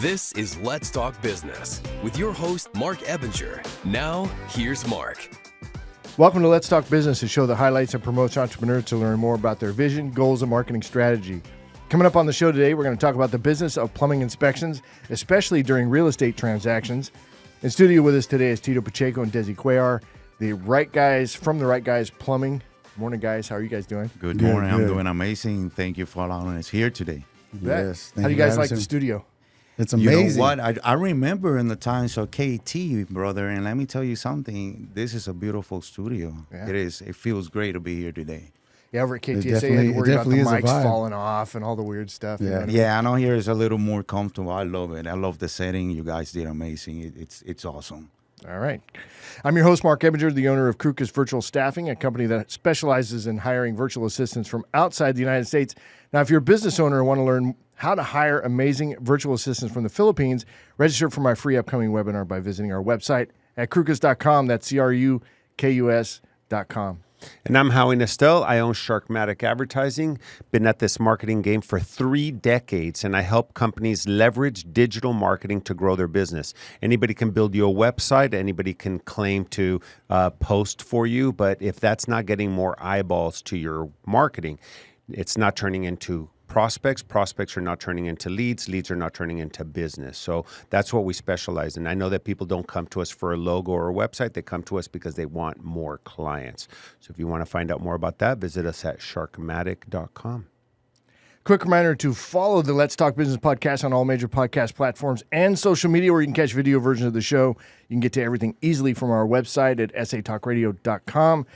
This is Let's Talk Business with your host, Marc Ebinger. Now, here's Marc. Welcome to Let's Talk Business, a show that highlights and promotes entrepreneurs to learn more about their vision, goals, and marketing strategy. Coming up on the show today, we're going to talk about the business of plumbing inspections, especially during real estate transactions. In studio with us today is Tito, Pacheco, and Desi, Cuellar, the Right Guyz from the Right Guyz Plumbing. Morning, guys. How are you guys doing? Good morning. I'm doing amazing. Thank you for allowing us here today. Yes. How do you guys like the studio? It's amazing. You know what? I remember in the times of KT, brother, and let me tell you something. This is a beautiful studio. Yeah. It is. It feels great to be here today. Yeah, over at KTSA, you had to worry about the mics falling off and all the weird stuff. Yeah, yeah. I know here is a little more comfortable. I love it. I love the setting. You guys did amazing. It's awesome. All right. I'm your host, Marc Ebinger, the owner of Kruka's Virtual Staffing, a company that specializes in hiring virtual assistants from outside the United States. Now, if you're a business owner and want to learn how to hire amazing virtual assistants from the Philippines, register for my free upcoming webinar by visiting our website at krukas.com. That's CRUKUS.com. And I'm Howie Nestel. I own Sharkmatic Advertising. Been at this marketing game for 3 decades, and I help companies leverage digital marketing to grow their business. Anybody can build you a website. Anybody can claim to post for you, but if that's not getting more eyeballs to your marketing, it's not turning into prospects. Prospects are not turning into leads. Leads are not turning into business. So that's what we specialize in. I know that people don't come to us for a logo or a website. They come to us because they want more clients. So if you want to find out more about that, visit us at sharkmatic.com. Quick reminder to follow the Let's Talk Business podcast on all major podcast platforms and social media where you can catch video versions of the show. You can get to everything easily from our website at satalkradio.com.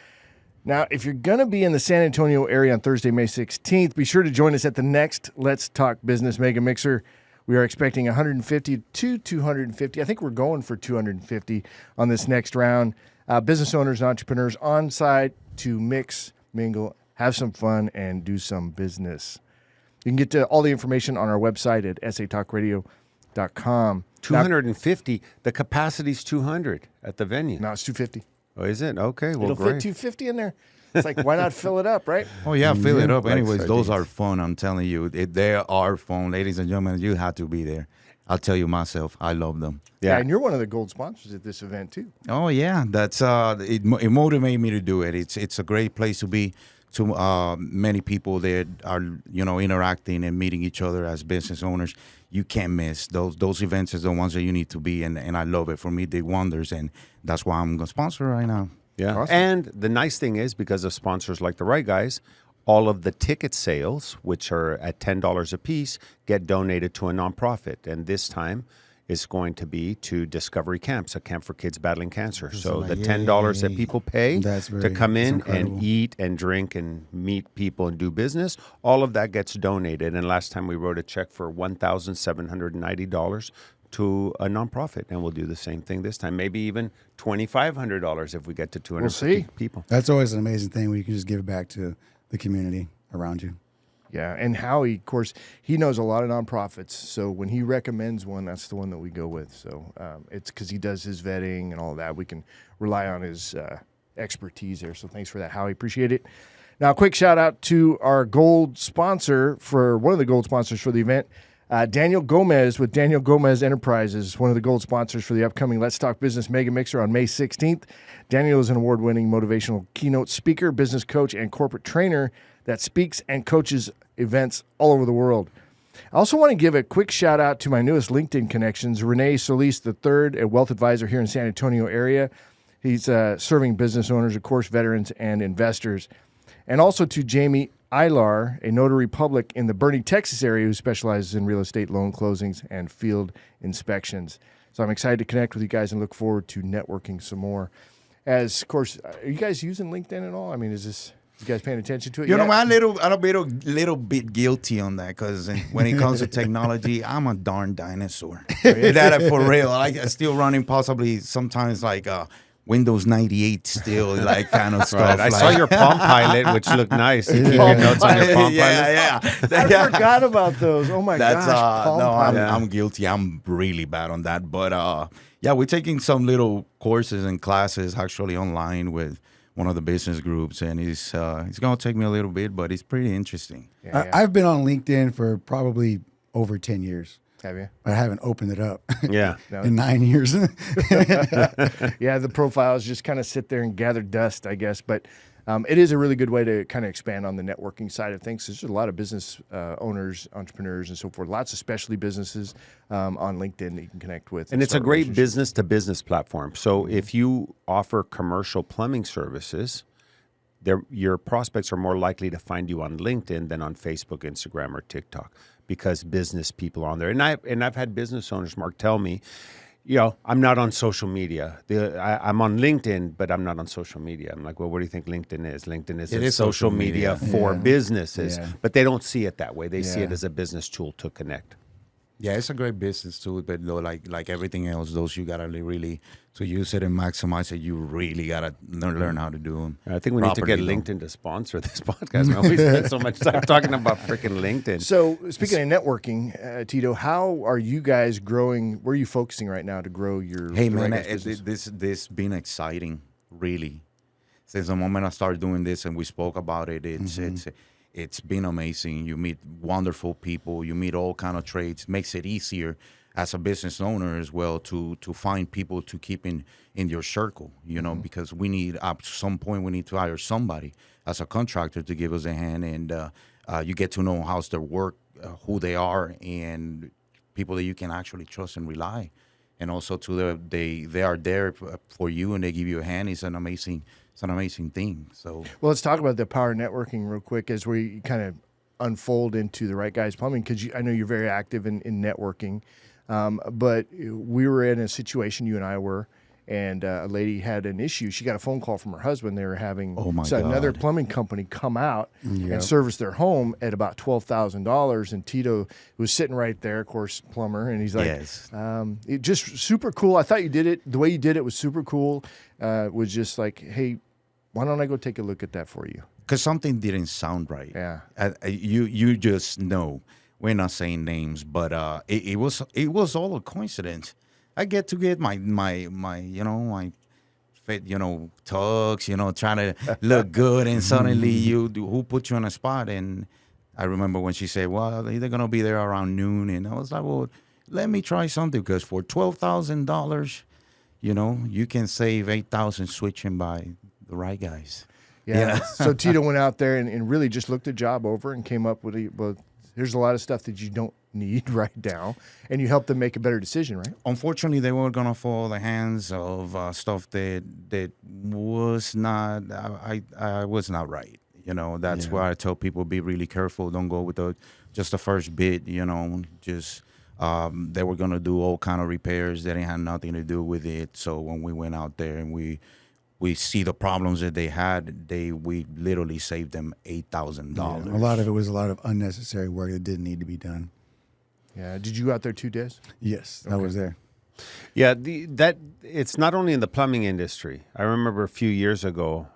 Now, if you're going to be in the San Antonio area on Thursday, May 16th, be sure to join us at the next Let's Talk Business Mega Mixer. We are expecting 150 to 250. I think we're going for 250 on this next round. Business owners and entrepreneurs on site to mix, mingle, have some fun, and do some business. You can get to all the information on our website at satalkradio.com. 250? The capacity's 200 at the venue. No, it's 250. Oh, is it? Okay, well, It'll fit 250 in there. It's like, why not fill it up, right? Oh, yeah, fill it up. Right, Anyways, those sardines. are fun. I'm telling you. They are fun. Ladies and gentlemen, you have to be there. I'll tell you myself, I love them. Yeah, and you're one of the gold sponsors at this event, too. Oh, yeah. That's it motivated me to do it. It's a great place to be. To many people that are, interacting and meeting each other as business owners. You can't miss those events are the ones that you need to be, and I love it. For me, they wonders, and that's why I'm a sponsor right now. Yeah, Awesome. And the nice thing is, because of sponsors like the Right Guyz, all of the ticket sales, which are at $10 a piece, get donated to a nonprofit. And this time is going to be to Discovery Camps, a camp for kids battling cancer. So the $10 that people pay to come in and eat and drink and meet people and do business, all of that gets donated. And last time we wrote a check for $1,790 to a nonprofit, and we'll do the same thing this time. Maybe even $2,500 if we get to 250 people. That's always an amazing thing where you can just give back to the community around you. Yeah, and Howie, of course, he knows a lot of nonprofits. So when he recommends one, that's the one that we go with. So it's because he does his vetting and all that. We can rely on his expertise there. So thanks for that, Howie. Appreciate it. Now, a quick shout out to our gold sponsor for one of the gold sponsors for the event, Daniel Gomez with Daniel Gomez Enterprises, one of the gold sponsors for the upcoming Let's Talk Business Mega Mixer on May 16th. Daniel is an award-winning motivational keynote speaker, business coach, and corporate trainer that speaks and coaches events all over the world. I also want to give a quick shout out to my newest LinkedIn connections, Renee Solis III, a wealth advisor here in San Antonio area. He's serving business owners, of course, veterans and investors. And also to Jamie Ilar, a notary public in the Bernie, Texas area who specializes in real estate loan closings and field inspections. So I'm excited to connect with you guys and look forward to networking some more. As, of course, are you guys using LinkedIn at all? I mean, is this... You guys paying attention to it? I'm a little bit guilty on that because when it comes to technology, I'm a darn dinosaur. That for real. I still running possibly sometimes like Windows 98 still, like kind of stuff. Right. I saw your Palm Pilot, which looked nice. You keep your notes on your Palm Pilot. Yeah. I forgot about those. Oh my gosh. Palm Pilot. I'm guilty. I'm really bad on that. But yeah, we're taking some little courses and classes actually online with one of the business groups, and it's going to take me a little bit, but it's pretty interesting. Yeah. I've been on LinkedIn for probably over 10 years. Have you? I haven't opened it up Yeah. in 9 years. Yeah, the profiles just kind of sit there and gather dust, I guess. But it is a really good way to kind of expand on the networking side of things. There's a lot of business owners, entrepreneurs, and so forth. Lots of specialty businesses on LinkedIn that you can connect with. And it's a start great relationships. business-to-business platform. So if you offer commercial plumbing services, your prospects are more likely to find you on LinkedIn than on Facebook, Instagram, or TikTok, because business people are on there. And I've had business owners, Mark, tell me, I'm not on social media. I'm on LinkedIn, but I'm not on social media. I'm like, well, what do you think LinkedIn is? LinkedIn is social media for businesses, but they don't see it that way. They see it as a business tool to connect. Yeah, it's a great business too, but though, like everything else, those you gotta really to use it and maximize it. You really gotta learn how to do them. I think we need to get LinkedIn to sponsor this podcast. Man, we spend so much time talking about freaking LinkedIn. So speaking of networking, Tito, how are you guys growing? Where are you focusing right now to grow your? Hey man, business? this been exciting, really. Since the moment I started doing this and we spoke about it, it's been amazing. You meet wonderful people. You meet all kind of trades. Makes it easier as a business owner as well to find people to keep in your circle. Because we need at some point we need to hire somebody as a contractor to give us a hand, and you get to know how's their work, who they are, and people that you can actually trust and rely. And also they are there for you and they give you a hand. It's an amazing thing. So well, let's talk about the power of networking real quick as we kind of unfold into the Right Guyz Plumbing, because I know you're very active in networking. But we were in a situation, you and I were, and a lady had an issue. She got a phone call from her husband. They were having another plumbing company come out and service their home at about $12,000. And Tito was sitting right there, of course, plumber. And he's like, it just super cool. I thought you did it. The way you did it was super cool. Was just like, hey, why don't I go take a look at that for you? Because something didn't sound right. Yeah. You just know. We're not saying names, but it was all a coincidence. I get my fit, tugs, trying to look good, and suddenly who put you on a spot? And I remember when she said, well, they're gonna be there around noon, and I was like, well, let me try something, because for $12,000, you can save $8,000 switching by the Right Guyz. Yeah. So Tito went out there and really just looked the job over and came up with here's a lot of stuff that you don't need right now, and you help them make a better decision, right? Unfortunately, they were gonna fall the hands of stuff that was not. I was not right. That's why I tell people, be really careful. Don't go with just the first bid. Just they were gonna do all kind of repairs that had nothing to do with it. So when we went out there and we see the problems that they had, we literally saved them $8,000. A lot of it was a lot of unnecessary work that didn't need to be done. Yeah. Did you go out there too, Des? Yes, I was there. Yeah, it's not only in the plumbing industry. I remember a few years ago,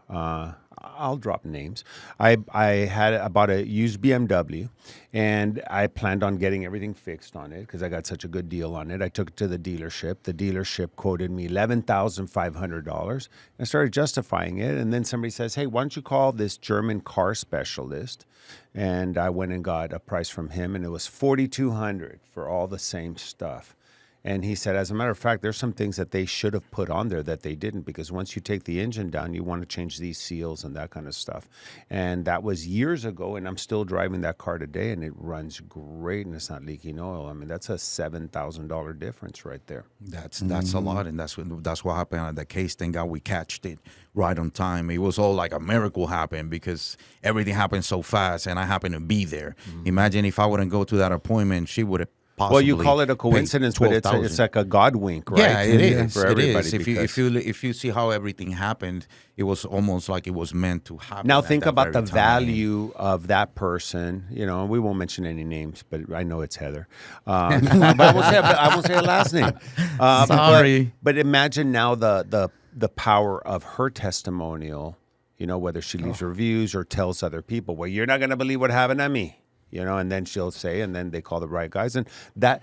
I'll drop names. I bought a used BMW, and I planned on getting everything fixed on it because I got such a good deal on it. I took it to the dealership. The dealership quoted me $11,500. I started justifying it, and then somebody says, hey, why don't you call this German car specialist? And I went and got a price from him, and it was $4,200 for all the same stuff. And he said, as a matter of fact, there's some things that they should have put on there that they didn't, because once you take the engine down, you want to change these seals and that kind of stuff. And that was years ago, and I'm still driving that car today, and it runs great, and it's not leaking oil. I mean, that's a $7,000 difference right there. That's a lot, and that's what happened at the case. Thank God we catched it right on time. It was all like a miracle happened, because everything happened so fast, and I happened to be there. Imagine if I wouldn't go to that appointment, she would have. Well, you call it a coincidence, but it's like a God wink, right? Yeah, it is. For everybody. It is. If you see how everything happened, it was almost like it was meant to happen. Now think about the value of that person. We won't mention any names, but I know it's Heather. But I won't say her last name. Sorry. But imagine now the power of her testimonial. Whether she leaves reviews or tells other people, well, you're not going to believe what happened to me. And then she'll say, and then they call the Right Guyz. And that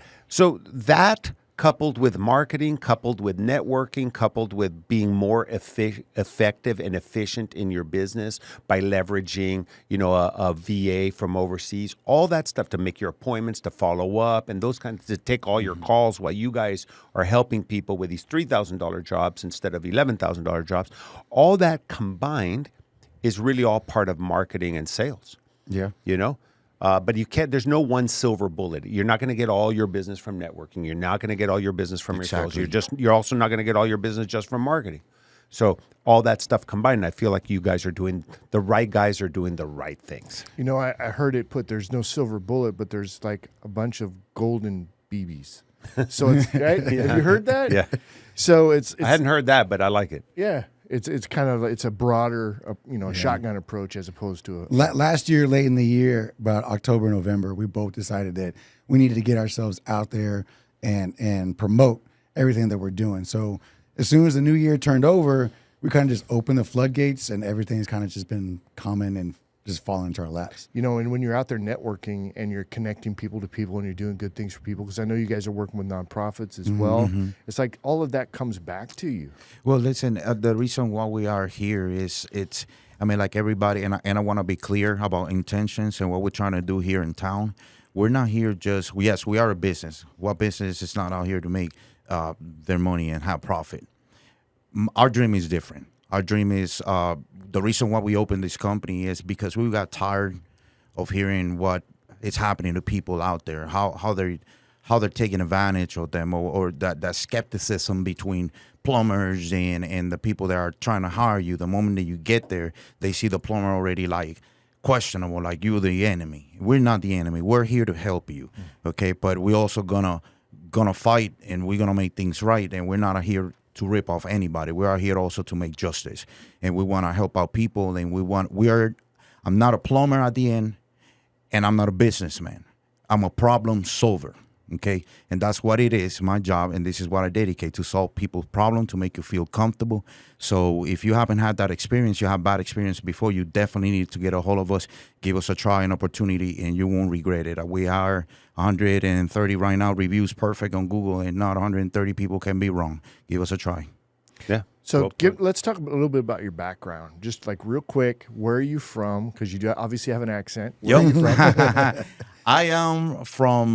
coupled with marketing, coupled with networking, coupled with being more effective and efficient in your business by leveraging, a VA from overseas, all that stuff to make your appointments, to follow up, and those kinds, to take all your calls while you guys are helping people with these $3,000 jobs instead of $11,000 jobs. All that combined is really all part of marketing and sales. Yeah. But you can't. There's no one silver bullet. You're not going to get all your business from networking. You're not going to get all your business from Exactly. referrals. You're also not going to get all your business just from marketing. So all that stuff combined, I feel like you guys are doing the right guys are doing the right things. I heard it put. There's no silver bullet, but there's like a bunch of golden BBs. So it's right. Have you heard that? Yeah. So it's I hadn't heard that, but I like it. yeah. It's kind of it's a broader shotgun approach as opposed to a Last year, late in the year, about October, November, we both decided that we needed to get ourselves out there and promote everything that we're doing. So as soon as the new year turned over, we kind of just opened the floodgates, and everything's kind of just been common and just falling into our laps. and when you're out there networking and you're connecting people to people and you're doing good things for people, because I know you guys are working with nonprofits as well. It's like all of that comes back to you. Well, listen, the reason why we are here is like everybody, and I want to be clear about intentions and what we're trying to do here in town. We're not here yes, we are a business. What business is not out here to make their money and have profit? Our dream is different. Our dream is the reason why we opened this company is because we got tired of hearing what is happening to people out there, how they're taking advantage of them, or that skepticism between plumbers and the people that are trying to hire you. The moment that you get there, they see the plumber already like questionable, like you're the enemy. We're not the enemy. We're here to help you, okay? But we're also gonna fight, and we're gonna make things right, and we're not here to rip off anybody. We are here also to make justice, and we want to help out people. And I'm not a plumber at the end, and I'm not a businessman. I'm a problem solver. Okay, and that's what it is, my job, and this is what I dedicate to: solve people's problems, to make you feel comfortable. So if you haven't had that experience, you have bad experience before, you definitely need to get a hold of us, give us a try, an opportunity, and you won't regret it. We are 130 right now, reviews perfect on Google, and not 130 people can be wrong. Give us a try. Yeah. So let's talk a little bit about your background, just like real quick. Where are you from? Because you do obviously have an accent. Where are you from? I am from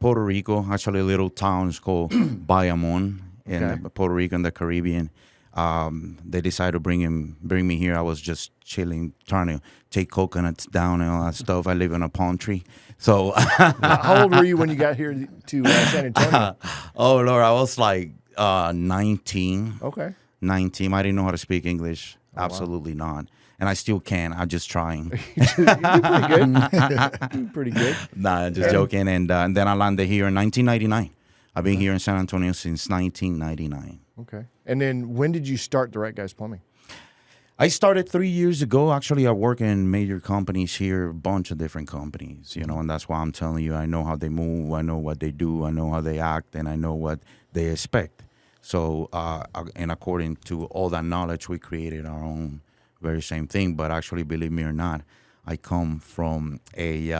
Puerto Rico, actually a little town called Bayamon in Puerto Rico in the Caribbean. They decided to bring me here. I was just chilling, trying to take coconuts down and all that stuff. I live in a palm tree. So how old were you when you got here to San Antonio? Oh, Lord, I was like 19. Okay. 19. I didn't know how to speak English. Absolutely not. And I still can. I'm just trying. You do pretty good. You do pretty good. Nah, just joking. And then I landed here in 1999. I've been here in San Antonio since 1999. Okay. And then when did you start The Right Guys Plumbing? I started 3 years ago. Actually, I work in major companies here, a bunch of different companies, and that's why I'm telling you, I know how they move, I know what they do, I know how they act, and I know what they expect. So, and according to all that knowledge, we created our own very same thing. But actually, believe me or not, I come from a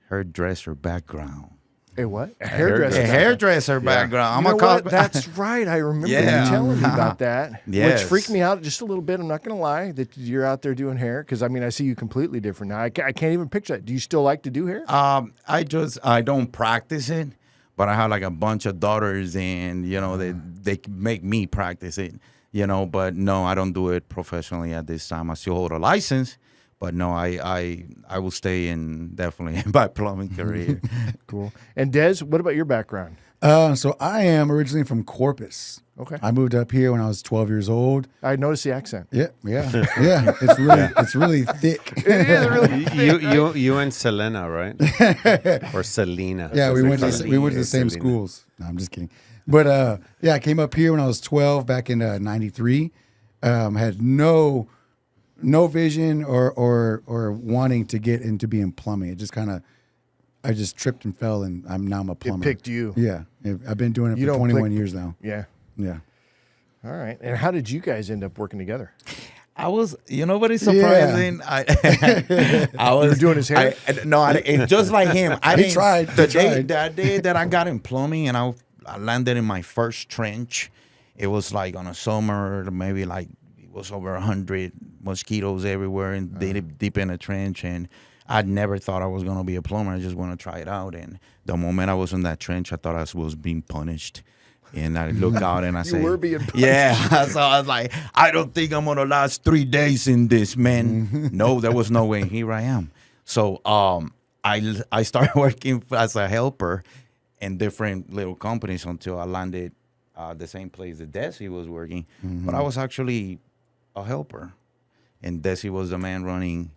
hairdresser background. A what? A hairdresser. A hairdresser background. That's right. I remember you telling me about that. Yes. Which freaked me out just a little bit. I'm not going to lie that you're out there doing hair, because I see you completely different now. I can't even picture that. Do you still like to do hair? I don't practice it, but I have like a bunch of daughters, and they make me practice it. But no, I don't do it professionally at this time. I still hold a license. But no, I will stay in definitely in my plumbing career. Cool. And Des, what about your background? So I am originally from Corpus. Okay. I moved up here when I was 12 years old. I noticed the accent. Yeah. It's really thick. It is really thick. You and Selena, right? Or Selena. Yeah, we went to the same schools. No, I'm just kidding. But I came up here when I was 12 back in '93. Had no vision or wanting to get into being plumbing. It just I just tripped and fell, and now I'm a plumber. It picked you. Yeah. I've been doing it for 21 years now. Yeah. Yeah. All right. And how did you guys end up working together? I was, what is surprising? Yeah. I was you were doing his hair? Just like him. I didn't tried. The day that I got in plumbing, and I landed in my first trench. It was like on a summer, maybe like it was over 100 mosquitoes everywhere and deep in a trench. And I never thought I was going to be a plumber. I just want to try it out. And the moment I was in that trench, I thought I was being punished. And I look out and I say, were being punished. yeah. So I was like, I don't think I'm going to last 3 days in this, man. No, there was no way. Here I am. So I started working as a helper in different little companies until I landed the same place that Desi was working. But I was actually a helper. And Desi was the man running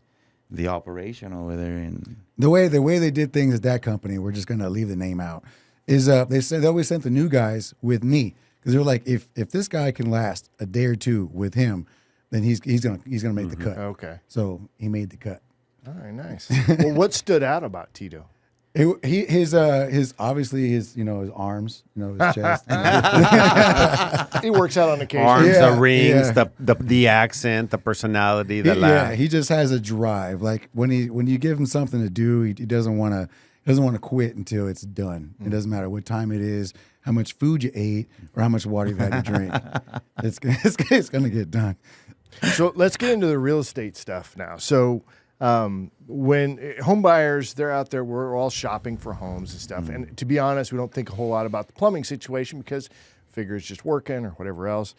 the operation over there. And The way they did things at that company, we're just gonna leave the name out, is they always sent the new guys with me because they're like, if this guy can last a day or two with him, then he's gonna make the cut. Okay. So he made the cut. All right, nice. Well, what stood out about Tito? His obviously his his arms, his chest. He works out on occasion. Arms, Yeah, the rings, yeah. the accent, the personality, the laugh. He just has a drive. Like when you give him something to do, he doesn't want to quit until it's done. It doesn't matter what time it is, how much food you ate, or how much water you've had to drink. It's gonna get done. So let's get into the real estate stuff now. So when home buyers, they're out there, we're all shopping for homes and stuff. And to be honest, we don't think a whole lot about the plumbing situation because figure it's just working or whatever else.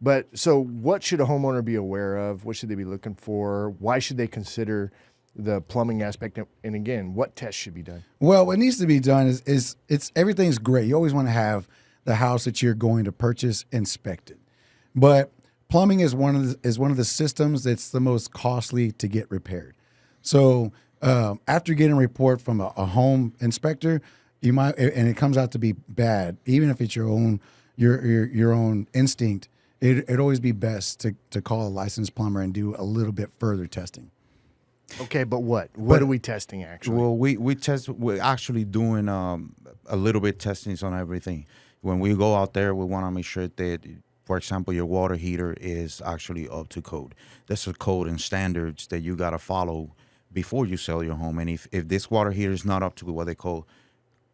But so what should a homeowner be aware of? What should they be looking for? Why should they consider the plumbing aspect? And again, what tests should be done? Well, what needs to be done is everything's great. You always want to have the house that you're going to purchase inspected. But plumbing is one of the systems that's the most costly to get repaired. So after getting a report from a home inspector, you might, and it comes out to be bad, even if it's your own instinct, it'd always be best to call a licensed plumber and do a little bit further testing. Okay, but what are we testing actually? well, we're actually doing a little bit testings on everything. When we go out there, we want to make sure that, for example, your water heater is actually up to code. There's a code and standards that you got to follow before you sell your home. And if this water heater is not up to what they call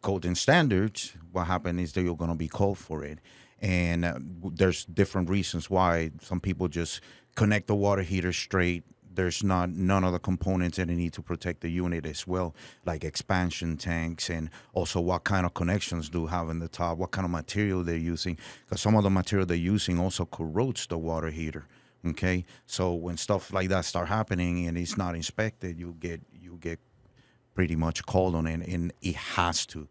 code and standards, what happens is that you're going to be called for it. And there's different reasons why. Some people just connect the water heater straight. There's none of the components that they need to protect the unit as well, like expansion tanks, and also what kind of connections do have in the top, what kind of material they're using, because some of the material they're using also corrodes the water heater. Okay, so when stuff like that start happening and it's not inspected, you get pretty much called on it, and it has to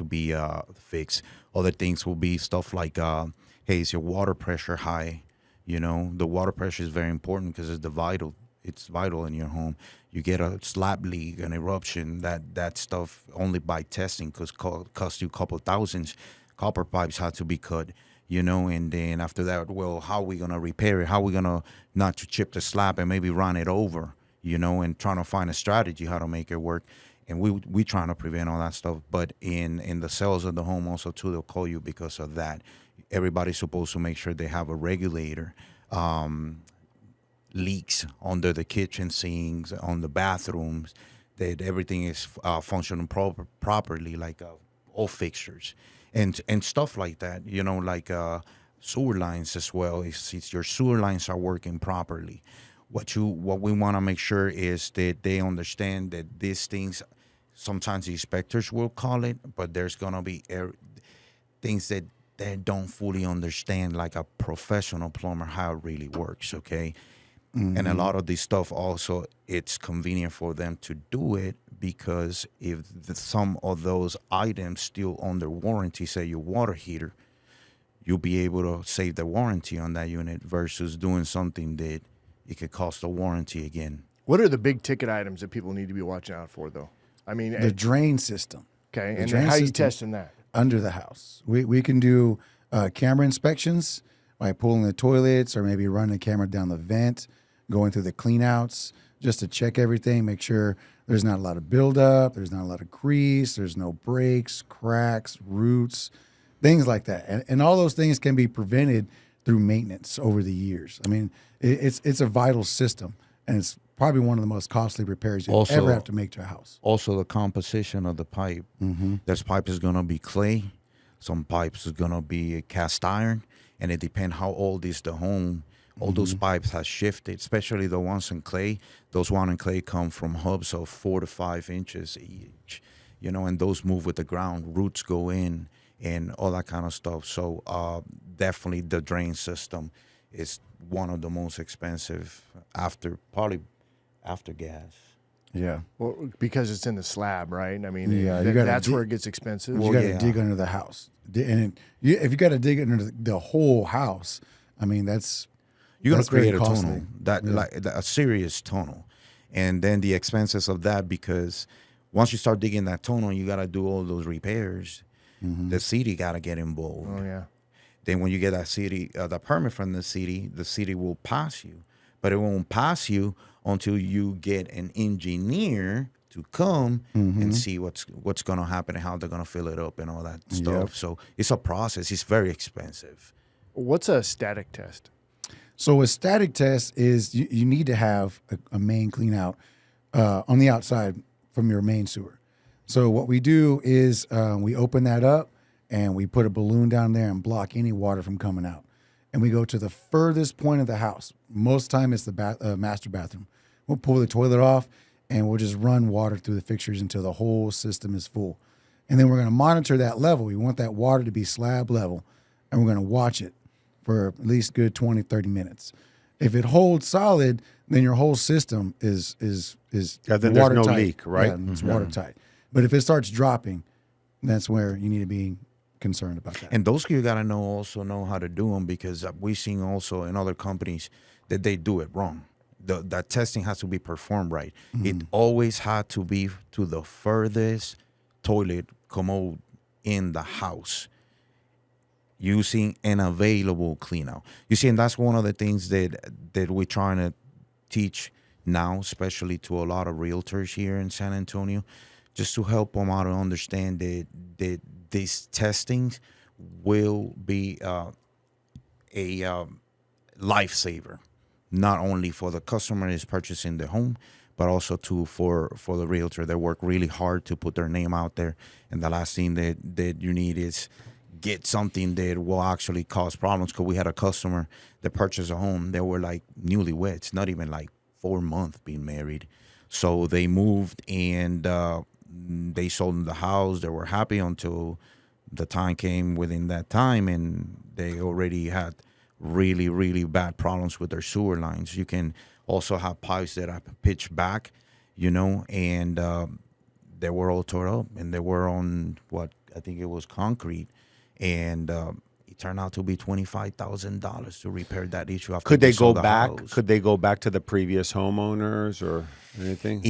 be fixed. Other things will be stuff like, hey, is your water pressure high? The water pressure is very important because it's vital in your home. You get a slab leak, an eruption, that stuff only by testing cost you a couple thousands. Copper pipes had to be cut. And then after that, well, how are we going to repair it? How are we going to not to chip the slab and maybe run it over, and trying to find a strategy how to make it work. And we trying to prevent all that stuff. But in the sales of the home also, too, they'll call you because of that. Everybody's supposed to make sure they have a regulator. Leaks under the kitchen sinks, on the bathrooms, that everything is functioning properly, like all fixtures. And stuff like that, like sewer lines as well. It's your sewer lines are working properly. What we want to make sure is that they understand that these things, sometimes the inspectors will call it, but there's gonna be things that they don't fully understand, like a professional plumber, how it really works. Okay. Mm-hmm. And a lot of this stuff also, it's convenient for them to do it because if some of those items still under warranty, say your water heater, you'll be able to save the warranty on that unit versus doing something that it could cost a warranty again. What are the big ticket items that people need to be watching out for, though? I mean, The drain system. Okay, and drain how are you system testing that? under the house? We can do camera inspections by pulling the toilets or maybe running the camera down the vent, going through the clean outs just to check everything, make sure there's not a lot of buildup, there's not a lot of grease, there's no breaks, cracks, roots, things like that. And all those things can be prevented through maintenance over the years. I mean, it's a vital system, and it's probably one of the most costly repairs you ever have to make to a house. Also, the composition of the pipe. Mm-hmm. This pipe is going to be clay. Some pipes is gonna be a cast iron, and it depends how old is the home. All those pipes have shifted, especially the ones in clay. Those ones in clay come from hubs of 4 to 5 inches each, and those move with the ground. Roots go in and all that kind of stuff. So definitely the drain system is one of the most expensive probably after gas. Yeah. Well, because it's in the slab, right? I mean, Yeah, you gotta that's dig- where it gets expensive. You got to dig under the house. And if you got to dig under the whole house, I mean, that's You're gonna that's very create a costly. tunnel a serious tunnel, and then the expenses of that, because once you start digging that tunnel, you got to do all those repairs. The city got to get involved. Oh yeah. Then when you get that the permit from the city will pass you, but it won't pass you until you get an engineer to come and see what's going to happen and how they're going to fill it up and all that stuff. Yep. So it's a process. It's very expensive. What's a static test? So a static test is you need to have a main clean out on the outside from your main sewer. So what we do is we open that up and we put a balloon down there and block any water from coming out. And we go to the furthest point of the house. Most time it's the master bathroom. We'll pull the toilet off and we'll just run water through the fixtures until the whole system is full. And then we're going to monitor that level. We want that water to be slab level, and we're going to watch it for at least good 20, 30 minutes. If it holds solid, then your whole system is Yeah, then there's no watertight. leak, right? Yeah, it's watertight. But if it starts dropping, that's where you need to be concerned about that. And those you got to know how to do them, because we've seen also in other companies that they do it wrong. That testing has to be performed right. It always had to be to the furthest toilet commode in the house, using an available cleanout. You see, and that's one of the things that we're trying to teach now, especially to a lot of realtors here in San Antonio, just to help them out to understand that these testings will be a lifesaver, not only for the customer is purchasing the home, but also for the realtor. They work really hard to put their name out there, and the last thing that you need is get something that will actually cause problems. Because we had a customer that purchased a home. They were like newlyweds, not even like 4 months being married. So they moved and they sold the house. They were happy until the time came within that time, and they already had really, really bad problems with their sewer lines. You can also have pipes that are pitched back, and they were all tore up, and they were on I think it was concrete, and it turned out to be $25,000 to repair that issue. After Could they go sold the back? house. Could they go back to the previous homeowners or anything?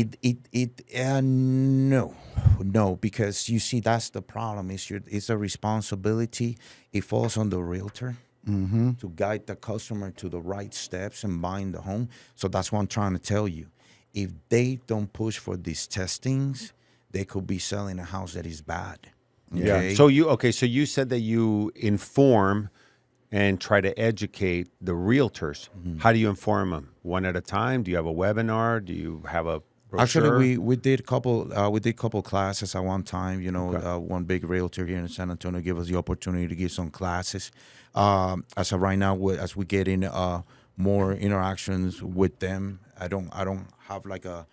No, because you see, that's the problem. It's a responsibility. It falls on the realtor to guide the customer to the right steps in buying the home. So that's what I'm trying to tell you. If they don't push for these testings, they could be selling a house that is bad. Okay? Yeah. So you said that you inform and try to educate the realtors. How do you inform them? One at a time? Do you have a webinar? Do you have a brochure? Actually, we did a couple classes at one time. One big realtor here in San Antonio gave us the opportunity to give some classes. As of right now, as we get in more interactions with them, I don't have like a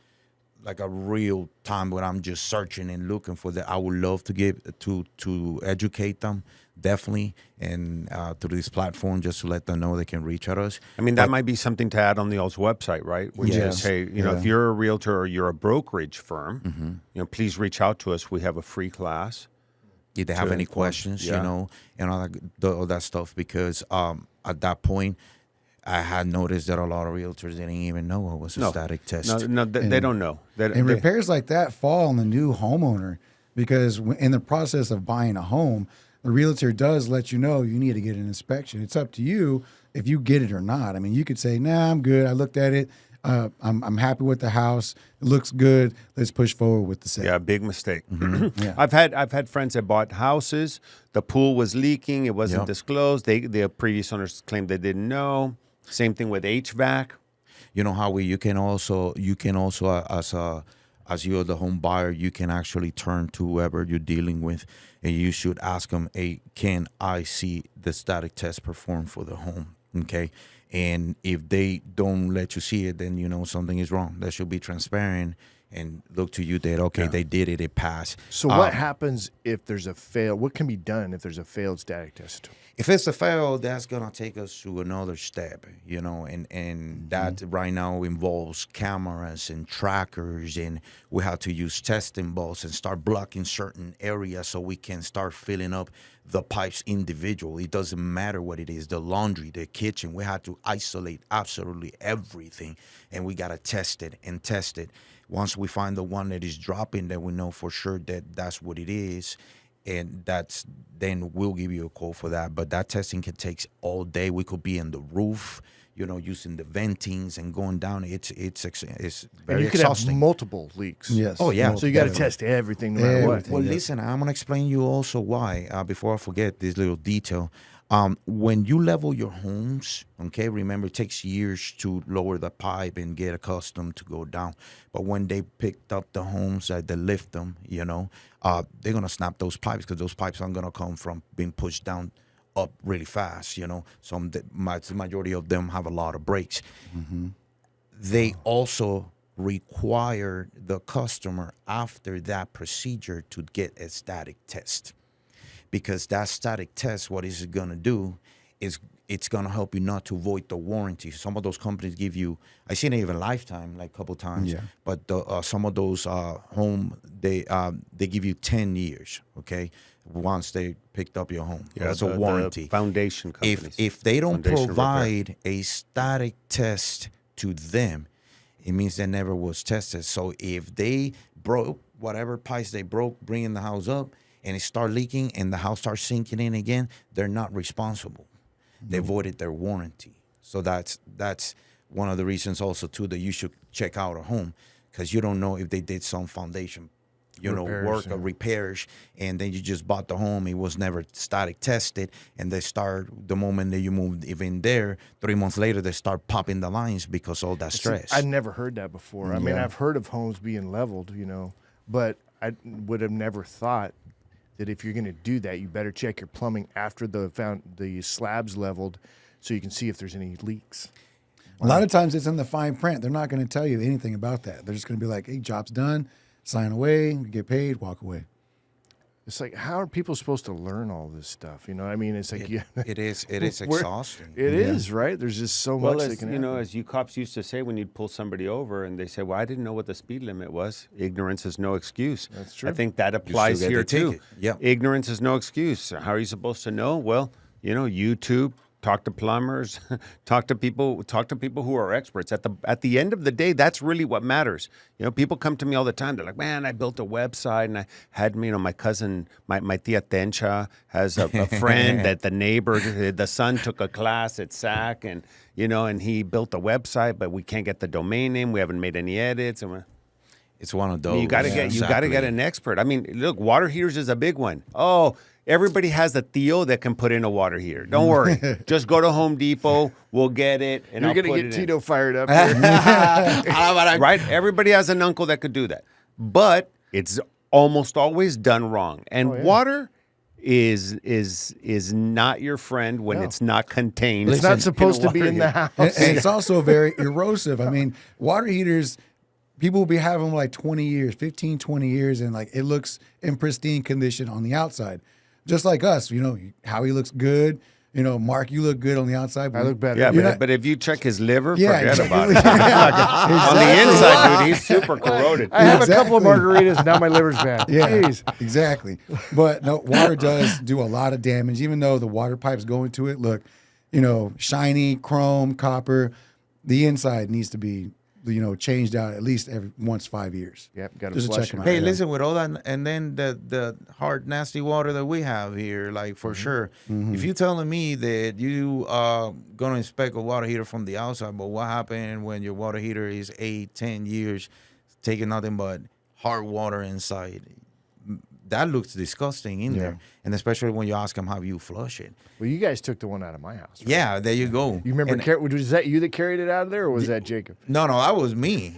real time where I'm just searching and looking for that. I would love to give to educate them, definitely, and through this platform, just to let them know they can reach out us. I mean, that might be something to add on the old website, right? Which is, hey, if you're a realtor or you're a brokerage firm, please reach out to us. We have a free class. If they have any questions, and all that stuff, because at that point, I had noticed that a lot of realtors didn't even know what was a static test. No, they don't know. And repairs like that fall on the new homeowner, because in the process of buying a home, the realtor does let you know you need to get an inspection. It's up to you if you get it or not. I mean, you could say, "Nah, I'm good. I looked at it. I'm happy with the house. It looks good. Let's push forward with the sale." Yeah, big mistake. Yeah. I've had friends that bought houses. The pool was leaking. It wasn't disclosed. The previous owners claimed they didn't know. Same thing with HVAC. Howie, you can also as you're the home buyer, you can actually turn to whoever you're dealing with, and you should ask them, hey, can I see the static test performed for the home? Okay. And if they don't let you see it, then you know something is wrong. That should be transparent and look to you that, okay, they did it, it passed. So what happens if there's a fail? What can be done if there's a failed static test? If it's a fail, that's gonna take us to another step, you know, and that right now involves cameras and trackers, and we have to use testing bolts and start blocking certain areas so we can start filling up the pipes individually. It doesn't matter what it is, the laundry, the kitchen. We have to isolate absolutely everything, and we gotta test it and test it. Once we find the one that is dropping, then we know for sure that that's what it is. And then we'll give you a call for that. But that testing can take all day. We could be in the roof, you know, using the ventings and going down. It's very you could exhausting. have multiple leaks. Yes. Oh, yeah. So you got to test everything no matter what. Everything. Well, Yes. listen, I'm gonna explain you also why. Before I forget this little detail, when you level your homes, okay, remember it takes years to lower the pipe and get accustomed to go down. But when they picked up the homes, they lift them, you know, they're gonna snap those pipes because those pipes aren't gonna come from being pushed down up really fast, you know. The majority of them have a lot of breaks. They also require the customer after that procedure to get a static test, because that static test, what is it going to do is it's going to help you not to void the warranty. Some of those companies give you, I seen it even Lifetime like a couple times, Yeah. but some of those they give you 10 years, okay, once they picked up your home. That's a warranty. The foundation companies. If they don't Foundation provide a static test to them, it means they never was tested. So if they broke whatever pipes they broke, bringing the house up, and it start leaking and the house starts sinking in again, they're not responsible. They voided their warranty. So that's one of the reasons also too that you should check out a home, because you don't know if they did some foundation, Repairs, work yeah. or repairs, and then you just bought the home. It was never static tested, and they start the moment that you moved even there. 3 months later, they start popping the lines because all that stress. I never heard that before. I mean, I've heard of homes being leveled, you know, but I would have never thought that if you're going to do that, you better check your plumbing after the slabs leveled, so you can see if there's any leaks. A lot of times it's in the fine print. They're not going to tell you anything about that. They're just going to be like, hey, job's done, sign away, get paid, walk away. It's like, how are people supposed to learn all this stuff? You know, I mean, it's like it is exhausting. It is, right? There's just so Well, much that as, can you know, happen. as you cops used to say when you'd pull somebody over and they say, well, I didn't know what the speed limit was. Ignorance is no excuse. That's true. I think that applies get here the too. ticket. Yep. Ignorance is no excuse. How are you supposed to know? Well, you know, YouTube, talk to plumbers, talk to people who are experts. At the end of the day, that's really what matters. You know, people come to me all the time. They're like, man, I built a website and I had, you know, my cousin, my tia Tencha has a friend that the neighbor, the son took a class at SAC and, you know, and he built a website, but we can't get the domain name. We haven't made any edits. And It's one of those. you got to get an expert. I mean, look, water heaters is a big one. Oh, everybody has a Theo that can put in a water heater. Don't worry. Just go to Home Depot. We'll get it. And You're going to get Tito fired up here. Right? Everybody has an uncle that could do that. But it's almost always done wrong. And water is not your friend when it's not contained. It's not supposed to be in the house. And it's also very erosive. I mean, water heaters, people will be having them like 20 years, 15, 20 years, and like it looks in pristine condition on the outside. Just like us, you know, Howie looks good. You know, Mark, you look good on the outside. I look better. Yeah, but if you check his liver, forget exactly. about it. On the inside, dude, he's super corroded. I have a couple of Exactly. margaritas, now my liver's bad. Yeah, Jeez. exactly. But no, water does do a lot of damage, even though the water pipes go into it. Look, you know, shiny, chrome, copper. The inside needs to be, you know, changed out at least every once 5 years. Yep, got to Just to flush check them them out. out. Hey, Yeah. listen, with all that, and then the hard, nasty water that we have here, like for sure. If you're telling me that you are going to inspect a water heater from the outside, but what happened when your water heater is 8, 10 years, taking nothing but hard water inside? that looks disgusting in there. And especially when you ask them how you flush it. Well, you guys took the one out of my house. Right? Yeah, there you go. You remember? Was that you that carried it out of there, or was that Jacob? No, that was me.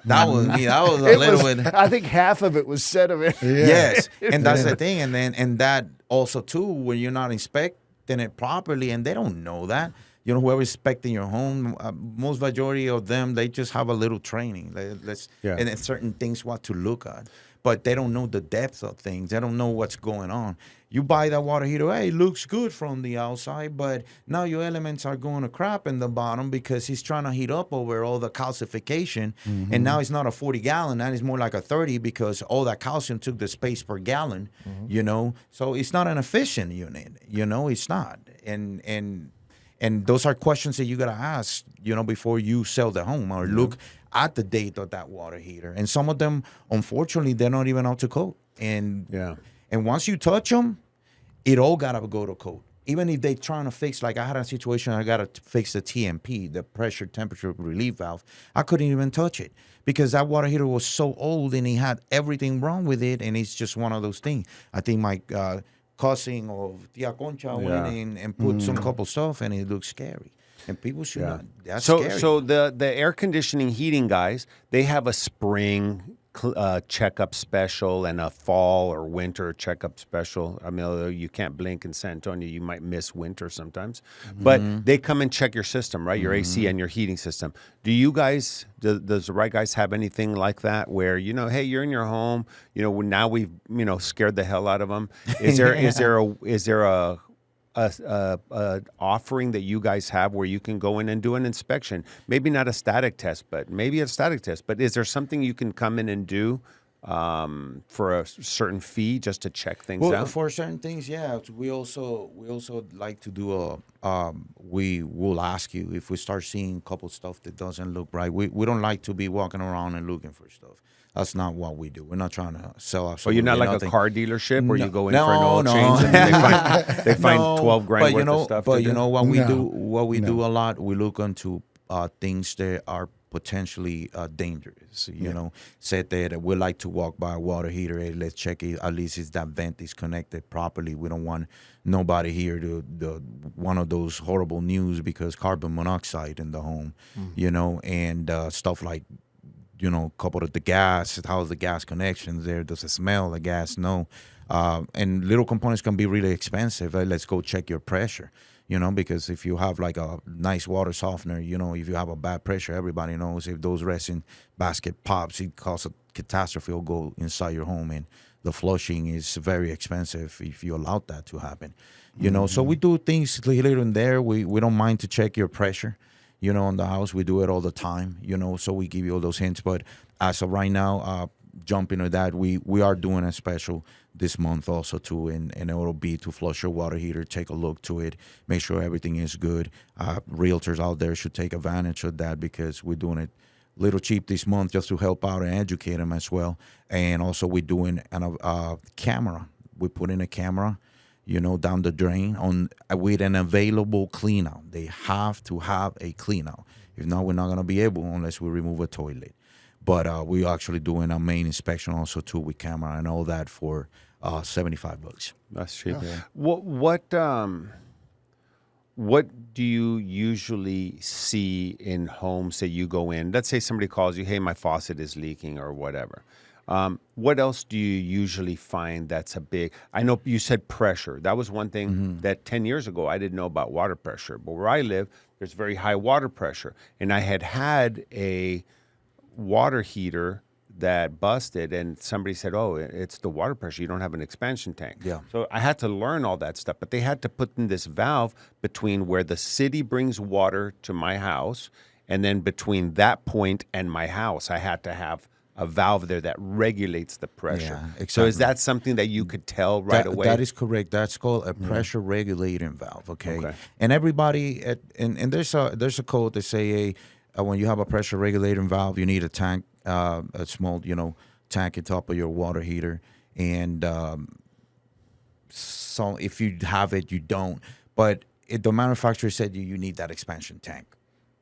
That was me. That was a little bit. I think half of it was sediment. Yes, and that's the thing. And that also too, when you're not inspecting it properly, and they don't know that. You know, whoever's inspecting your home, most majority of them, they just have a little training. And then certain things what to look at. But they don't know the depth of things. They don't know what's going on. You buy that water heater, hey, it looks good from the outside, but now your elements are going to crap in the bottom because he's trying to heat up over all the calcification. And now it's not a 40-gallon. Now it's more like a 30 because all that calcium took the space per gallon, you know. So it's not an efficient unit, you know. It's not. And those are questions that you got to ask, you know, before you sell the home or look at the date of that water heater. And some of them, unfortunately, they're not even out to code. And once you touch them, it all got to go to code. Even if they're trying to fix, like I had a situation, I got to fix the TMP, the pressure temperature relief valve. I couldn't even touch it because that water heater was so old and it had everything wrong with it. And it's just one of those things. I think my cousin of Tia Concha went in and put some couple stuff and it looks scary. And people should not. That's scary. So the air conditioning heating guys, they have a spring checkup special and a fall or winter checkup special. I mean, although you can't blink in San Antonio, you might miss winter sometimes. But they come and check your system, right? Your AC and your heating system. Do you guys, does the right guys have anything like that where, you know, hey, you're in your home, you know, now we've, you know, scared the hell out of them. Is there a offering that you guys have where you can go in and do an inspection? Maybe not a static test, but maybe a static test. But is there something you can come in and do for a certain fee just to check things out? For certain things, yeah. We also like to do we will ask you if we start seeing a couple stuff that doesn't look right. We don't like to be walking around and looking for stuff. That's not what we do. We're not trying to sell absolutely you're not like nothing. a car dealership where you go in for an oil change and they find 12 grand worth of stuff. But you know what we do? What we do a lot, we look into things that are potentially dangerous. You know, said that we like to walk by a water heater. Hey, let's check it. At least it's that vent is connected properly. We don't want nobody here to one of those horrible news because carbon monoxide in the home. You know, and stuff like, you know, coupled with the gas, how's the gas connections there? Does it smell the gas? No. And little components can be really expensive. Let's go check your pressure, you know, because if you have like a nice water softener, you know, if you have a bad pressure, everybody knows if those resin basket pops, it causes a catastrophe will go inside your home. And the flushing is very expensive if you allow that to happen, you know. So we do things here and there. We don't mind to check your pressure. You know, in the house, we do it all the time, you know, so we give you all those hints. But as of right now, jump into that, we are doing a special this month also, too, and it'll be to flush your water heater, take a look to it, make sure everything is good. Realtors out there should take advantage of that because we're doing it a little cheap this month just to help out and educate them as well. And also we're doing a camera. We put in a camera, you know, down the drain with an available clean out. They have to have a clean out. If not, we're not going to be able unless we remove a toilet. But we're actually doing a main inspection also too with camera and all that for $75. That's cheap. Yeah. What do you usually see in homes that you go in? Let's say somebody calls you, hey, my faucet is leaking or whatever. What else do you usually find that's a big... I know you said pressure. That was one thing that 10 years ago I didn't know about water pressure. But where I live, there's very high water pressure. And I had a water heater that busted and somebody said, oh, it's the water pressure. You don't have an expansion tank. Yeah. So I had to learn all that stuff. But they had to put in this valve between where the city brings water to my house and then between that point and my house, I had to have a valve there that regulates the pressure. Yeah, exactly. So is that something that you could tell right away? That is correct. That's called a pressure regulating valve. Okay. And everybody and there's a code that say, hey, when you have a pressure regulating valve, you need a tank, a small, you know, tank on top of your water heater. And so if you have it, you don't. But the manufacturer said you need that expansion tank.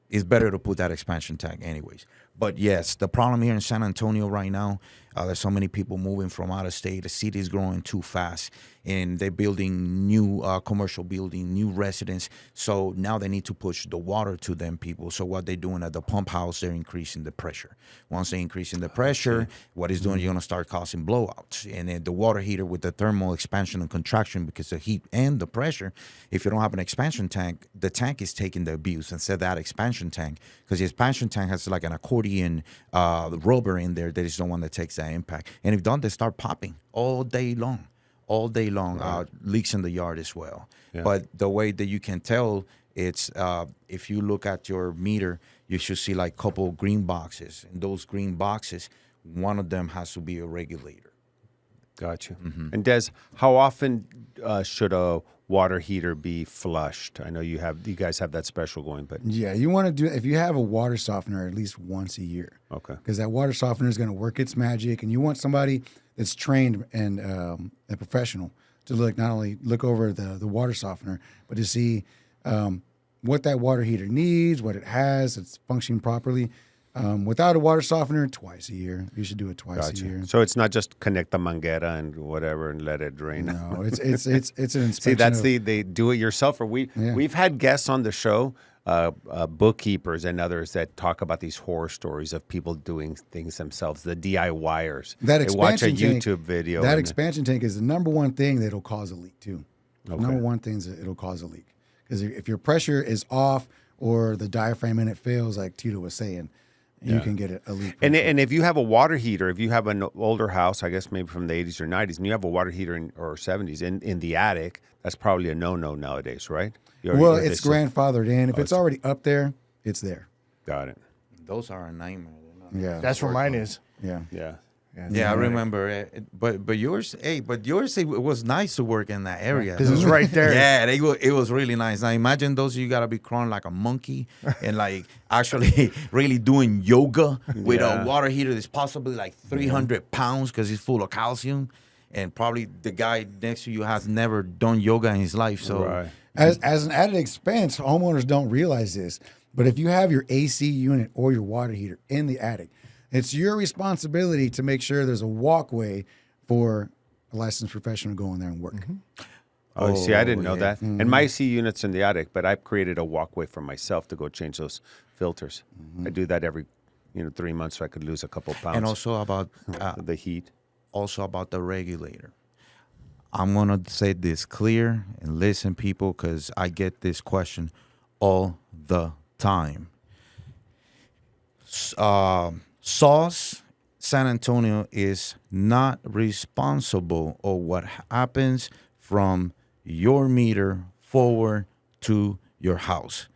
It's better to put that expansion tank anyways. But yes, the problem here in San Antonio right now, there's so many people moving from out of state. The city is growing too fast, and they're building new commercial building, new residents. So now they need to push the water to them people. So what they're doing at the pump house, they're increasing the pressure. Once they're increasing the pressure, what it's doing, you're going to start causing blowouts. And then the water heater with the thermal expansion and contraction, because the heat and the pressure, if you don't have an expansion tank, the tank is taking the abuse instead of that expansion tank, because the expansion tank has like an accordion rubber in there that is the one that takes that impact. And if don't, they start popping all day long. Leaks in the yard as well. Yeah. But the way that you can tell, it's if you look at your meter, you should see like a couple green boxes. And those green boxes, one of them has to be a regulator. Gotcha. And Des, how often should a water heater be flushed? I know you guys have that special going, but Yeah, you want to do, if you have a water softener, at least once a year. okay. Because that water softener is going to work its magic, and you want somebody that's trained and a professional to not only look over the water softener, but to see what that water heater needs, what it has, it's functioning properly. Without a water softener, twice a year. You should do it twice a year. So it's not just connect the manguera and whatever and let it drain. No, it's an inspection. See, that's of- they do it yourself. Or we've had guests on the show, bookkeepers and others that talk about these horror stories of people doing things themselves. The DIYers. That they watch a expansion tank, YouTube video. That and- expansion tank is the number one thing that'll cause a leak too. Okay. Number one thing is that it'll cause a leak, because if your pressure is off or the diaphragm in it fails, like Tito was saying, you can get a leak. And if you have a water heater, if you have an older house, I guess maybe from the 80s or 90s, and you have a water heater or 70s in the attic, that's probably a no-no nowadays, right? It's grandfathered in. If it's already up there, it's there. Got it. Those are a nightmare. Yeah, That's where mine is. yeah. Yeah. Yeah, I remember it. But yours, it was nice to work in that area. Because it's right there. Yeah, it was really nice. Now imagine those you gotta be crawling like a monkey and like actually really doing yoga with a water heater that's possibly like 300 pounds because it's full of calcium, and probably the guy next to you has never done yoga in his life. So Right. As an added expense, homeowners don't realize this, but if you have your AC unit or your water heater in the attic, it's your responsibility to make sure there's a walkway for a licensed professional to go in there and work. Oh, see, I didn't know yeah. that. And my AC unit's in the attic, but I've created a walkway for myself to go change those filters. I do that every 3 months so I could lose a couple pounds. and also about the heat. the regulator. I'm gonna say this clear and listen, people, because I get this question all the time. Sauce San Antonio is not responsible for what happens from your meter forward to your house.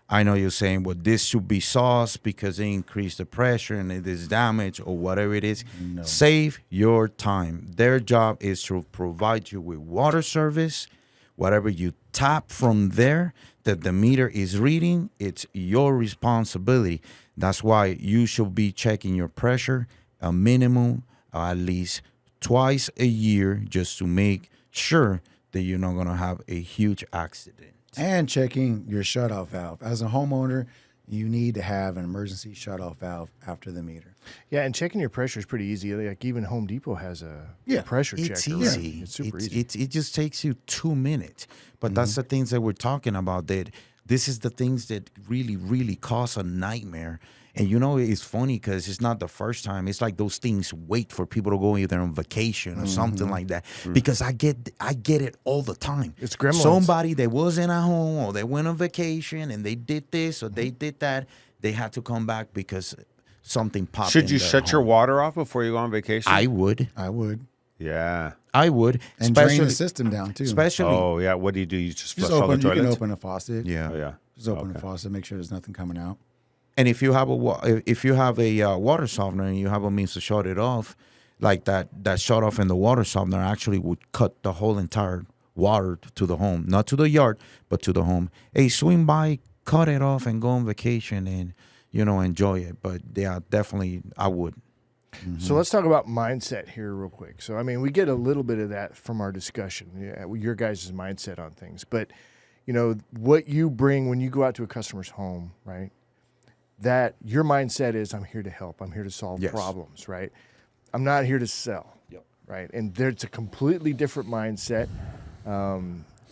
I know you're saying, well, this should be sauce because they increase the pressure and it is damage or whatever it is. No. Save your time. Their job is to provide you with water service. Whatever you tap from there that the meter is reading, it's your responsibility. That's why you should be checking your pressure a minimum at least twice a year just to make sure that you're not going to have a huge accident. And checking your shutoff valve. As a homeowner, you need to have an emergency shutoff valve after the meter. Yeah, and checking your pressure is pretty easy. Like even Home Depot has a pressure checker. It's easy. Right? It's super easy. It just takes you 2 minutes. But that's the things that we're talking about. That this is the things that really, really cause a nightmare. And it's funny because it's not the first time. It's like those things wait for people to go either on vacation or something like that. Because I get it all the time. It's gremlins. Somebody that wasn't at home or they went on vacation and they did this or they did that. They had to come back because something popped. Should in you their shut your home. water off before you go on vacation? I would. Yeah. I would. And drain the system down, too. Especially. Oh, yeah. What do? You just flush all the You can toilets? open a faucet. Yeah. Oh, yeah. Just open the faucet, make sure there's nothing coming out. And if you have a water softener and you have a means to shut it off, like that shut off in the water softener actually would cut the whole entire water to the home, not to the yard, but to the home. Hey, swing by, cut it off, and go on vacation and enjoy it. But yeah, definitely I would. So let's talk about mindset here real quick. So, I mean, we get a little bit of that from our discussion, your guys' mindset on things. But, what you bring when you go out to a customer's home, right? that your mindset is, I'm here to help. I'm here to solve Yes. problems, right? I'm not here to sell, Yep. right? And there's a completely different mindset.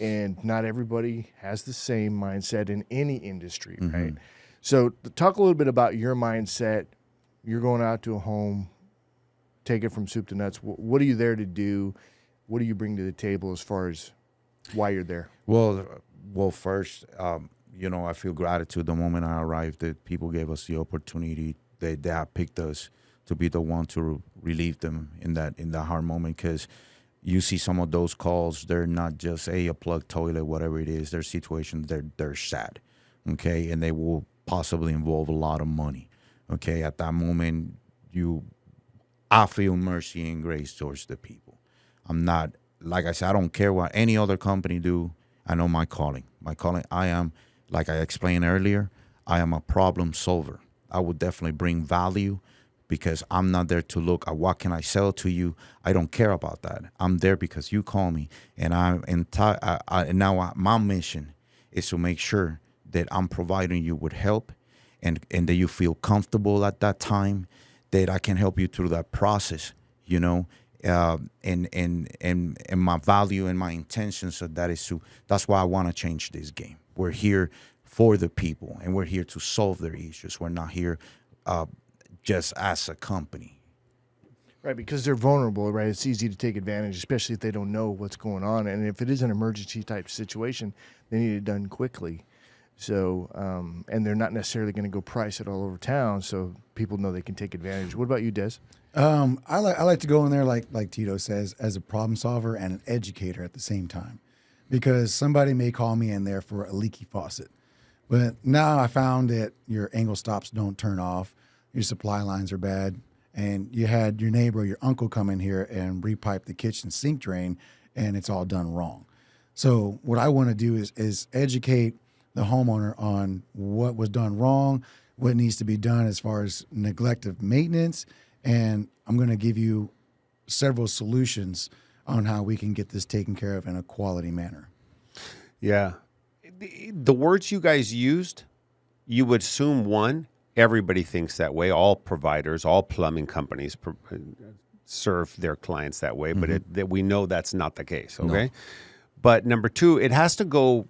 And not everybody has the same mindset in any industry, right? So talk a little bit about your mindset. You're going out to a home, take it from soup to nuts. What are you there to do? What do you bring to the table as far as why you're there? Well, first, I feel gratitude the moment I arrived that people gave us the opportunity. They have picked us to be the one to relieve them in that hard moment, because you see some of those calls, they're not just a plug toilet, whatever it is. Their situations, they're sad, okay, and they will possibly involve a lot of money, okay. At that moment, I feel mercy and grace towards the people. I'm not, like I said, I don't care what any other company do. I know my calling. I am, like I explained earlier, I am a problem solver. I would definitely bring value, because I'm not there to look at what can I sell to you. I don't care about that. I'm there because you call me, and now my mission is to make sure that I'm providing you with help, and that you feel comfortable at that time, that I can help you through that process, and my value and my intentions of that is that's why I want to change this game. We're here for the people, and we're here to solve their issues. We're not here just as a company. Right, because they're vulnerable, right? It's easy to take advantage, especially if they don't know what's going on. And if it is an emergency type situation, they need it done quickly. So, and they're not necessarily going to go price it all over town, so people know they can take advantage. What about you, Des? I like to go in there, like Tito says, as a problem solver and an educator at the same time, because somebody may call me in there for a leaky faucet, but now I found that your angle stops don't turn off, your supply lines are bad, and you had your neighbor or your uncle come in here and repipe the kitchen sink drain, and it's all done wrong. So what I want to do is educate the homeowner on what was done wrong, what needs to be done as far as neglect of maintenance, and I'm going to give you several solutions on how we can get this taken care of in a quality manner. Yeah. The words you guys used, you would assume, one, everybody thinks that way. All providers, all plumbing companies serve their clients that way, but that we know that's not the case, okay? No. But number two, it has to go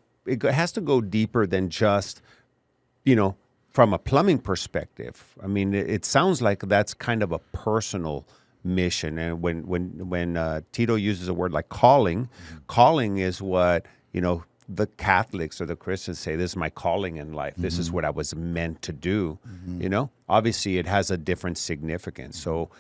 deeper than just, from a plumbing perspective. I mean, it sounds like that's kind of a personal mission. And when Tito uses a word like calling, calling is what, the Catholics or the Christians say, this is my calling in life. This is what I was meant to do. Obviously it has a different significance. So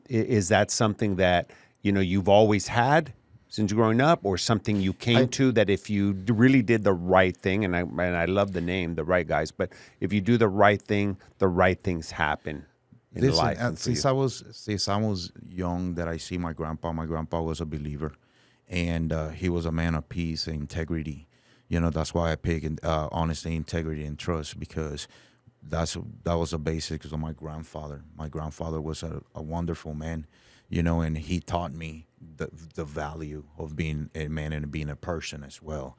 is that something that, you've always had since growing up, or something you came to that if you really did the right thing, and I love the name, The Right Guys, but if you do the right thing, the right things happen in life. Since I was young, that I see my grandpa. My grandpa was a believer, and he was a man of peace and integrity. That's why I pick honesty, integrity, and trust, because that was the basics of my grandfather. My grandfather was a wonderful man, and he taught me the value of being a man and being a person as well.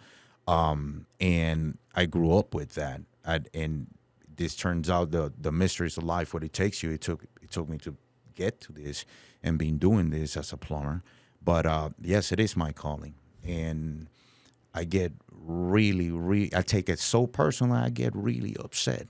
And I grew up with that. And this turns out the mysteries of life, what it takes you. It took me to get to this and been doing this as a plumber. But yes, it is my calling, and I get really, I take it so personally. I get really upset.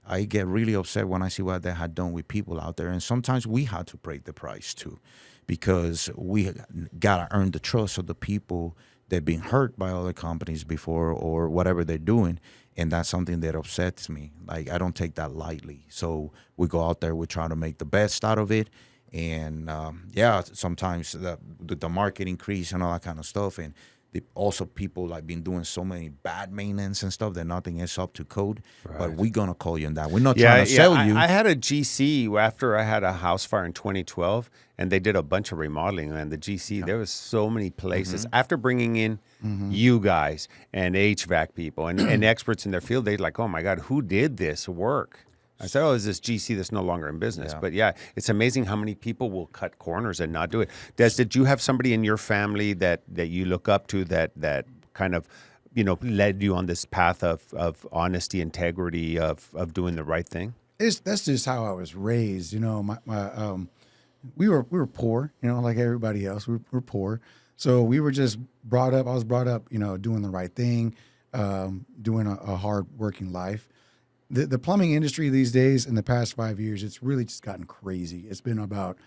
I get really upset when I see what they had done with people out there, and sometimes we had to break the price too, because we gotta earn the trust of the people that've been hurt by other companies before or whatever they're doing, and that's something that upsets me. Like, I don't take that lightly. So we go out there, we try to make the best out of it. And sometimes the market increase and all that kind of stuff, and also people like been doing so many bad maintenance and stuff that nothing is up to code. Right. But we're gonna call you on that. We're not trying to sell you. I had a GC after I had a house fire in 2012, and they did a bunch of remodeling. And the GC, there was so many places after bringing in you guys and HVAC people and experts in their field. They're like, oh my God, who did this work? I said, oh, is this GC that's no longer in business? Yeah. But yeah, it's amazing how many people will cut corners and not do it. Des, did you have somebody in your family that you look up to that kind of led you on this path of honesty, integrity, of doing the right thing? That's just how I was raised. We were poor, like everybody else. We were poor, so we were just brought up. I was brought up, doing the right thing, doing a hard working life. The plumbing industry these days, in the past 5 years, it's really just gotten crazy. It's been about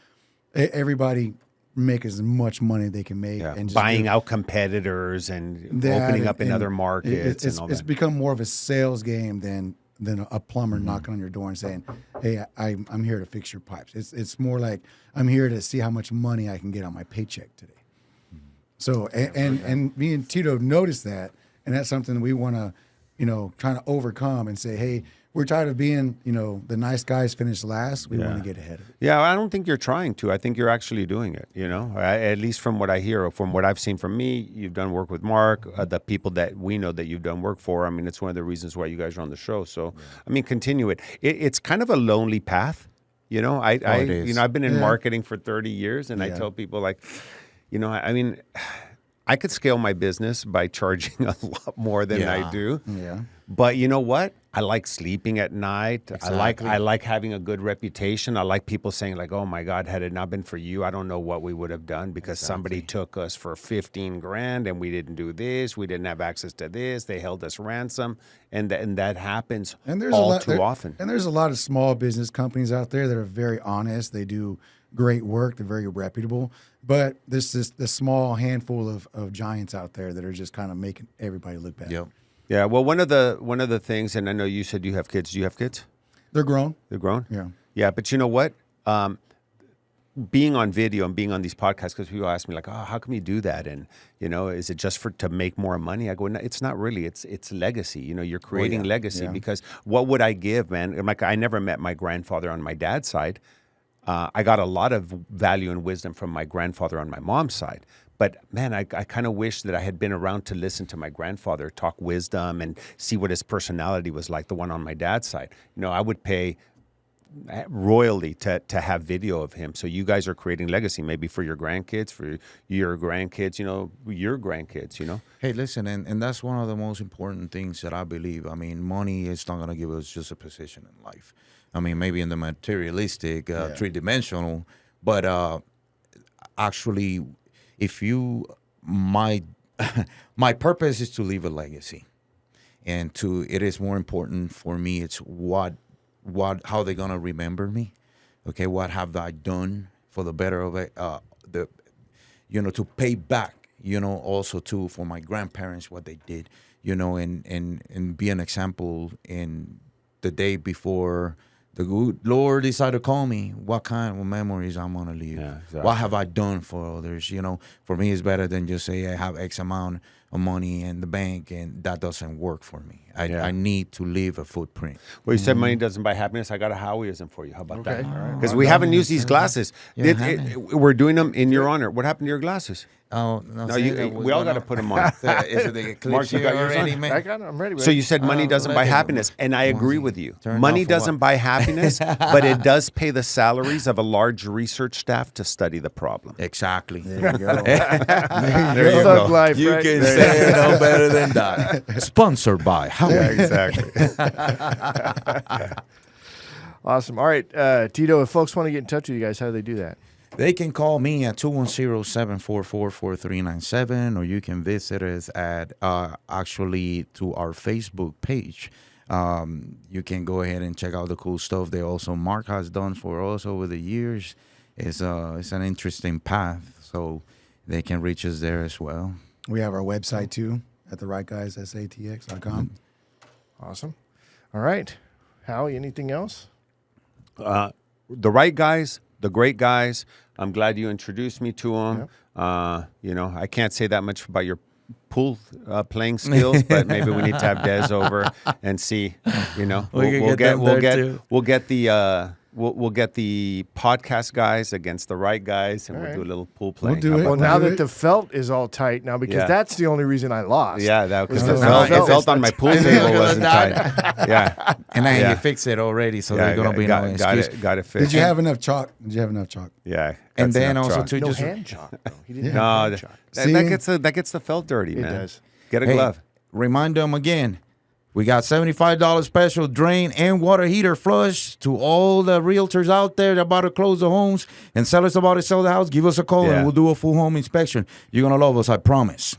everybody make as much money they can make, and just buying out competitors and opening up in other markets. It's become more of a sales game than a plumber knocking on your door and saying, "Hey, I'm here to fix your pipes." It's more like, I'm here to see how much money I can get on my paycheck today. So and me and Tito noticed that, and that's something we want to, trying to overcome and say, hey, we're tired of being, the nice guys finish last. We want to get ahead of it. Yeah, I don't think you're trying to. I think you're actually doing it, at least from what I hear, or from what I've seen from me. You've done work with Mark, the people that we know that you've done work for. I mean, it's one of the reasons why you guys are on the show. So, I mean, continue it. It's kind of a lonely path. It is. I've been in marketing for 30 years, and I tell people, like, I mean, I could scale my business by charging a lot more than I do. Yeah. But you know what? I like sleeping at night. Exactly. I like having a good reputation. I like people saying, like, "Oh my God, had it not been for you, I don't know what we would have done, because somebody took us for 15 grand and we didn't do this. We didn't have access to this. They held us ransom." And that happens too often. And there's a lot of small business companies out there that are very honest. They do great work. They're very reputable. But there's this small handful of giants out there that are just kind of making everybody look bad. Yep. Yeah. Well, one of the things, and I know you said you have kids. Do you have kids? They're grown. They're grown? Yeah. Yeah. But you know what? Being on video and being on these podcasts, because people ask me, like, "Oh, how come you do that?" And is it just to make more money? I go, "No, it's not really. It's legacy. You're creating legacy." Yeah. Because what would I give, man? Like, I never met my grandfather on my dad's side. I got a lot of value and wisdom from my grandfather on my mom's side. But man, I kind of wish that I had been around to listen to my grandfather talk wisdom and see what his personality was like, the one on my dad's side. I would pay royally to have video of him. So you guys are creating legacy, maybe for your grandkids, your grandkids, your grandkids, Hey, listen, and that's one of the most important things that I believe. I mean, money is not going to give us just a position in life. I mean, maybe in the materialistic, three-dimensional, but actually, my purpose is to leave a legacy, and it is more important for me. It's how they're gonna remember me. Okay, what have I done for the better of it? To pay back. Also too for my grandparents, what they did. And be an example in the day before the good Lord decided to call me, what kind of memories I'm going to leave. Yeah, exactly. What have I done for others? For me, it's better than just say I have X amount of money in the bank, and that doesn't work for me. I need to leave a footprint. Well, you said money doesn't buy happiness. I got a Howieism for you. How about that? Okay. All right. Because we haven't used these glasses. Yeah, We're doing them in your honor. What happened to your glasses? Oh, No, we all got to put them on. Is it the eclipse Mark, you got yours already, on? man? I got it. I'm ready. So you said money doesn't buy happiness, and I agree with you. Money doesn't buy happiness, but it does pay the salaries of a large research staff to study the problem. Exactly. There you go. There you Thug go. life, You right? can say it no better than that. Sponsored by Howie. Yeah, exactly. Awesome. All right, Tito, if folks want to get in touch with you guys, how do they do that? They can call me at 210-744-4397, or you can visit us at actually to our Facebook page. You can go ahead and check out the cool stuff that also Mark has done for us over the years. It's an interesting path, so they can reach us there as well. We have our website too at therightguys.satx.com. Awesome. All right. Howie, anything else? The right guys, the great guys. I'm glad you introduced me to them. Yep. I can't say that much about your pool playing skills, but maybe we need to have Des over and see. We'll get the podcast guys against the right guys, and All we'll right. do a little pool playing. do How it. about Well, that? now do that it. the felt is all tight now, because Yeah. that's the only reason I lost. Yeah, because Because the now felt, felt on my pool table wasn't tight. Yeah, And then Yeah. you fix it already, so yeah, there's going to be no got excuse. it fixed. Did you have enough chalk? Yeah, And that's then enough also chalk. too, No just hand chalk, though. He didn't No, have hand that, chalk. that See? gets the felt dirty, It man. does. Get a Hey, glove. remind them again. We got $75 special drain and water heater flush to all the realtors out there that about to close the homes and sellers about to sell the house. Give us a call and we'll do a full home inspection. You're going to love us, I promise.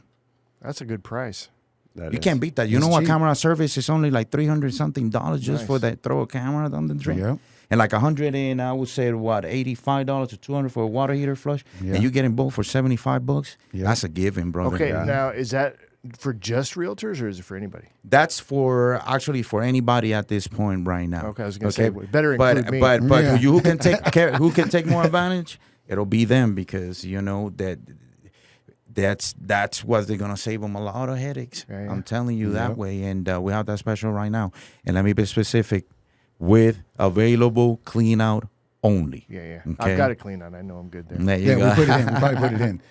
That's a good price. You can't beat that. You know what? Camera service is only like $300-something just for that. Throw a camera on the drain. Yeah. And like $100 and I would say what, $85 to $200 for a water heater flush. Yeah. And you get them both for $75. Yeah. That's a given, brother. Okay, now is that for just realtors or is it for anybody? That's for anybody at this point right now. Okay, I was going to say better include me. But who can take more advantage? It'll be them because you know that's what they're gonna save them a lot of headaches. Yeah. I'm telling you that way, and we have that special right now. And let me be specific, with available clean out only. Yeah. Okay? I've got it clean out. I know I'm good there. There you go. We put it in. We probably put it in.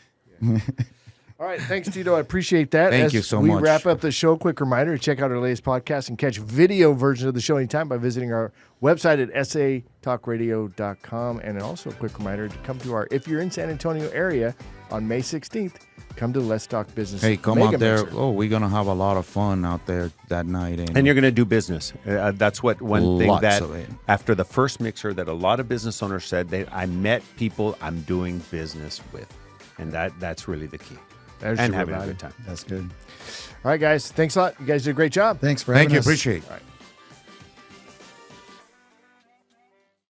All right, thanks, Tito. I appreciate that. Thank you so much. We wrap up the show. Quick reminder to check out our latest podcast and catch video versions of the show anytime by visiting our website at satalkradio.com. And also a quick reminder to come to if you're in San Antonio area on May 16th, come to the Let's Talk Business. Hey, come Mega out there. Mixer. Oh, we're going to have a lot of fun out there that night. And you're going to do business. That's one thing that after the first mixer that a lot of business owners said, I met people I'm doing business with. And that's really the key. And having a good time. That's good. All right, guys. Thanks a lot. You guys did a great job. Thanks for having us. Thank you. Appreciate it. All right.